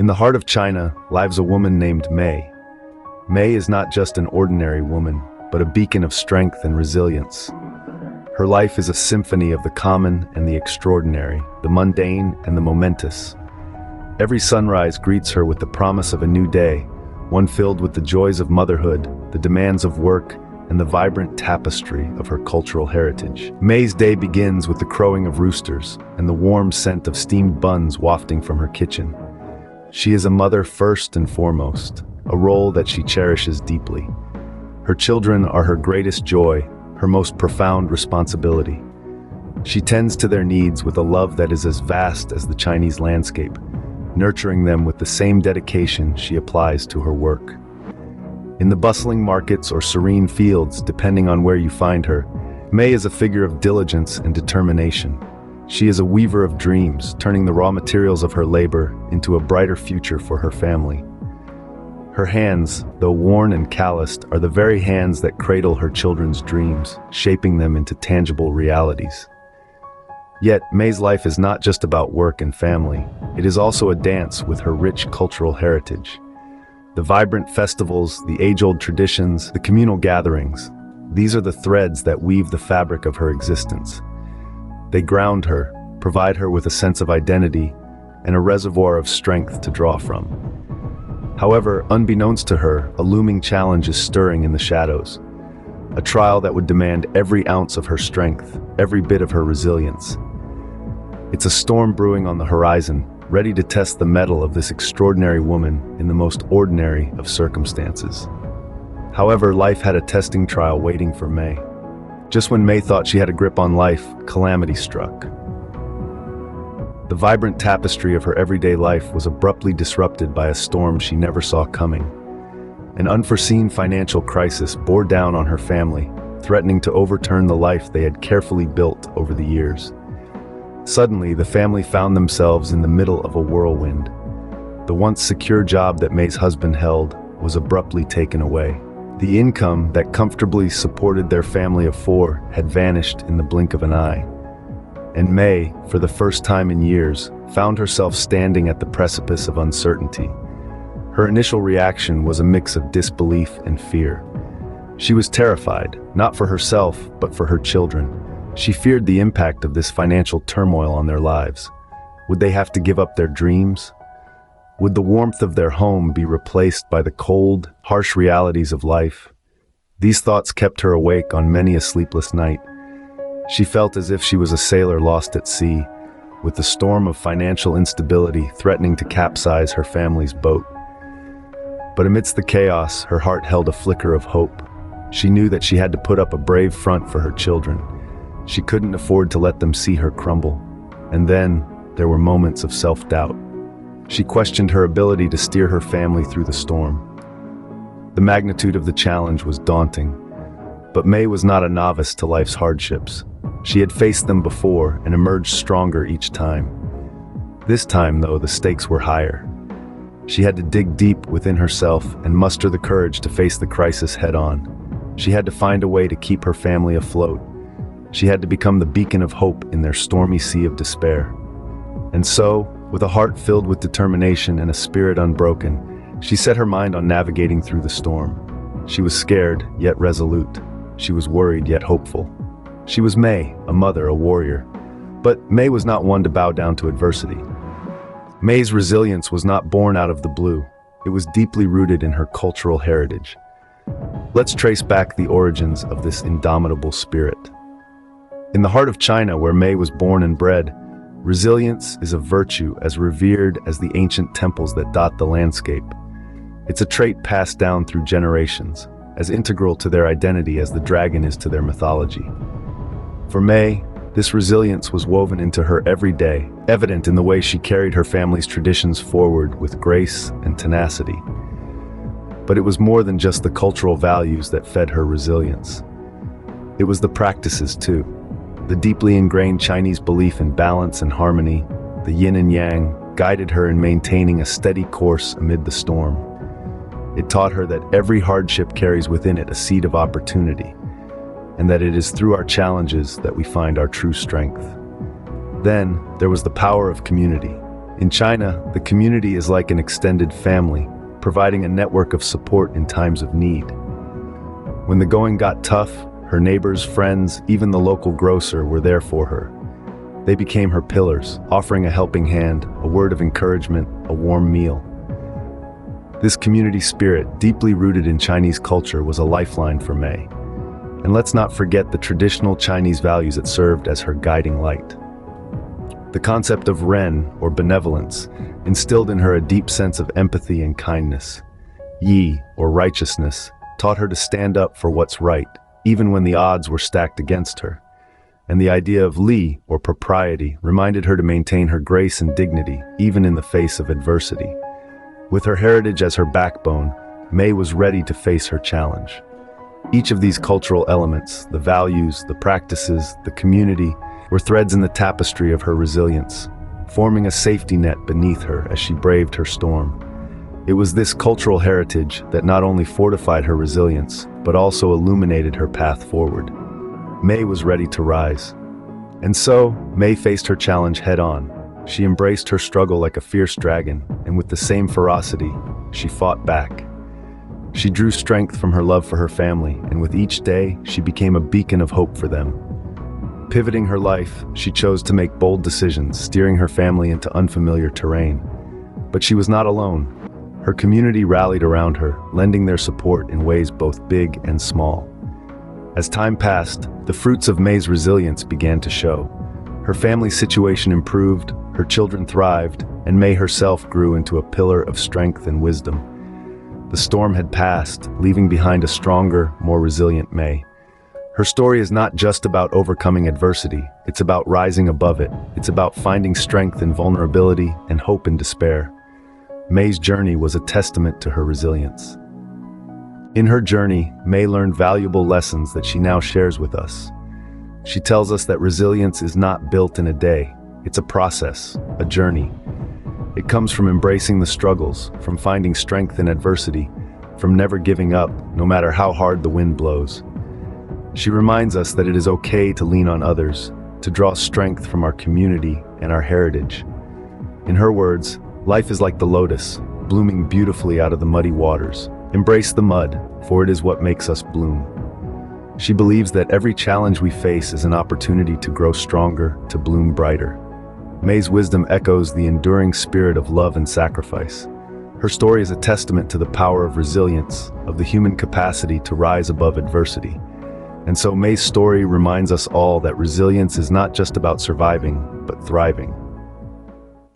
In the heart of China lives a woman named May. May is not just an ordinary woman, but a beacon of strength and resilience. Her life is a symphony of the common and the extraordinary, the mundane and the momentous. Every sunrise greets her with the promise of a new day, one filled with the joys of motherhood, the demands of work, and the vibrant tapestry of her cultural heritage. May's day begins with the crowing of roosters and the warm scent of steamed buns wafting from her kitchen. She is a mother first and foremost, a role that she cherishes deeply. Her children are her greatest joy, her most profound responsibility. She tends to their needs with a love that is as vast as the Chinese landscape, nurturing them with the same dedication she applies to her work. In the bustling markets or serene fields, depending on where you find her, May is a figure of diligence and determination. She is a weaver of dreams, turning the raw materials of her labor into a brighter future for her family. Her hands, though worn and calloused, are the very hands that cradle her children's dreams, shaping them into tangible realities. Yet, May's life is not just about work and family. It is also a dance with her rich cultural heritage. The vibrant festivals, the age-old traditions, the communal gatherings, these are the threads that weave the fabric of her existence. They ground her, provide her with a sense of identity, and a reservoir of strength to draw from. However, unbeknownst to her, a looming challenge is stirring in the shadows. A trial that would demand every ounce of her strength, every bit of her resilience. It's a storm brewing on the horizon, ready to test the mettle of this extraordinary woman in the most ordinary of circumstances. However, life had a testing trial waiting for May. Just when May thought she had a grip on life, calamity struck. The vibrant tapestry of her everyday life was abruptly disrupted by a storm she never saw coming. An unforeseen financial crisis bore down on her family, threatening to overturn the life they had carefully built over the years. Suddenly, the family found themselves in the middle of a whirlwind. The once secure job that May's husband held was abruptly taken away. The income that comfortably supported their family of four had vanished in the blink of an eye. And May, for the first time in years, found herself standing at the precipice of uncertainty. Her initial reaction was a mix of disbelief and fear. She was terrified, not for herself, but for her children. She feared the impact of this financial turmoil on their lives. Would they have to give up their dreams? Would the warmth of their home be replaced by the cold, harsh realities of life? These thoughts kept her awake on many a sleepless night. She felt as if she was a sailor lost at sea, with the storm of financial instability threatening to capsize her family's boat. But amidst the chaos, her heart held a flicker of hope. She knew that she had to put up a brave front for her children. She couldn't afford to let them see her crumble. And then, there were moments of self-doubt. She questioned her ability to steer her family through the storm. The magnitude of the challenge was daunting, but May was not a novice to life's hardships. She had faced them before and emerged stronger each time. This time, though, the stakes were higher. She had to dig deep within herself and muster the courage to face the crisis head-on. She had to find a way to keep her family afloat. She had to become the beacon of hope in their stormy sea of despair. And so, with a heart filled with determination and a spirit unbroken, she set her mind on navigating through the storm. She was scared, yet resolute. She was worried, yet hopeful. She was May, a mother, a warrior. But May was not one to bow down to adversity. May's resilience was not born out of the blue. It was deeply rooted in her cultural heritage. Let's trace back the origins of this indomitable spirit. In the heart of China, where May was born and bred, resilience is a virtue as revered as the ancient temples that dot the landscape. It's a trait passed down through generations, as integral to their identity as the dragon is to their mythology. For May, this resilience was woven into her every day, evident in the way she carried her family's traditions forward with grace and tenacity. But it was more than just the cultural values that fed her resilience. It was the practices too. The deeply ingrained Chinese belief in balance and harmony, the yin and yang, guided her in maintaining a steady course amid the storm. It taught her that every hardship carries within it a seed of opportunity, and that it is through our challenges that we find our true strength. Then, there was the power of community. In China, the community is like an extended family, providing a network of support in times of need. When the going got tough, her neighbors, friends, even the local grocer were there for her. They became her pillars, offering a helping hand, a word of encouragement, a warm meal. This community spirit, deeply rooted in Chinese culture, was a lifeline for Mei. And let's not forget the traditional Chinese values that served as her guiding light. The concept of Ren, or benevolence, instilled in her a deep sense of empathy and kindness. Yi, or righteousness, taught her to stand up for what's right, even when the odds were stacked against her. And the idea of Li, or propriety, reminded her to maintain her grace and dignity, even in the face of adversity. With her heritage as her backbone, Mei was ready to face her challenge. Each of these cultural elements, the values, the practices, the community, were threads in the tapestry of her resilience, forming a safety net beneath her as she braved her storm. It was this cultural heritage that not only fortified her resilience, but also illuminated her path forward. Mei was ready to rise. And so, Mei faced her challenge head-on. She embraced her struggle like a fierce dragon, and with the same ferocity, she fought back. She drew strength from her love for her family, and with each day, she became a beacon of hope for them. Pivoting her life, she chose to make bold decisions, steering her family into unfamiliar terrain. But she was not alone. Her community rallied around her, lending their support in ways both big and small. As time passed, the fruits of Mei's resilience began to show. Her family's situation improved, her children thrived, and Mei herself grew into a pillar of strength and wisdom. The storm had passed, leaving behind a stronger, more resilient Mei. Her story is not just about overcoming adversity, it's about rising above it. It's about finding strength in vulnerability and hope in despair. Mei's journey was a testament to her resilience. In her journey, Mei learned valuable lessons that she now shares with us. She tells us that resilience is not built in a day. It's a process, a journey. It comes from embracing the struggles, from finding strength in adversity, from never giving up, no matter how hard the wind blows. She reminds us that it is okay to lean on others, to draw strength from our community and our heritage. In her words, life is like the lotus, blooming beautifully out of the muddy waters. Embrace the mud, for it is what makes us bloom. She believes that every challenge we face is an opportunity to grow stronger, to bloom brighter. Mei's wisdom echoes the enduring spirit of love and sacrifice. Her story is a testament to the power of resilience, of the human capacity to rise above adversity. And so Mei's story reminds us all that resilience is not just about surviving, but thriving.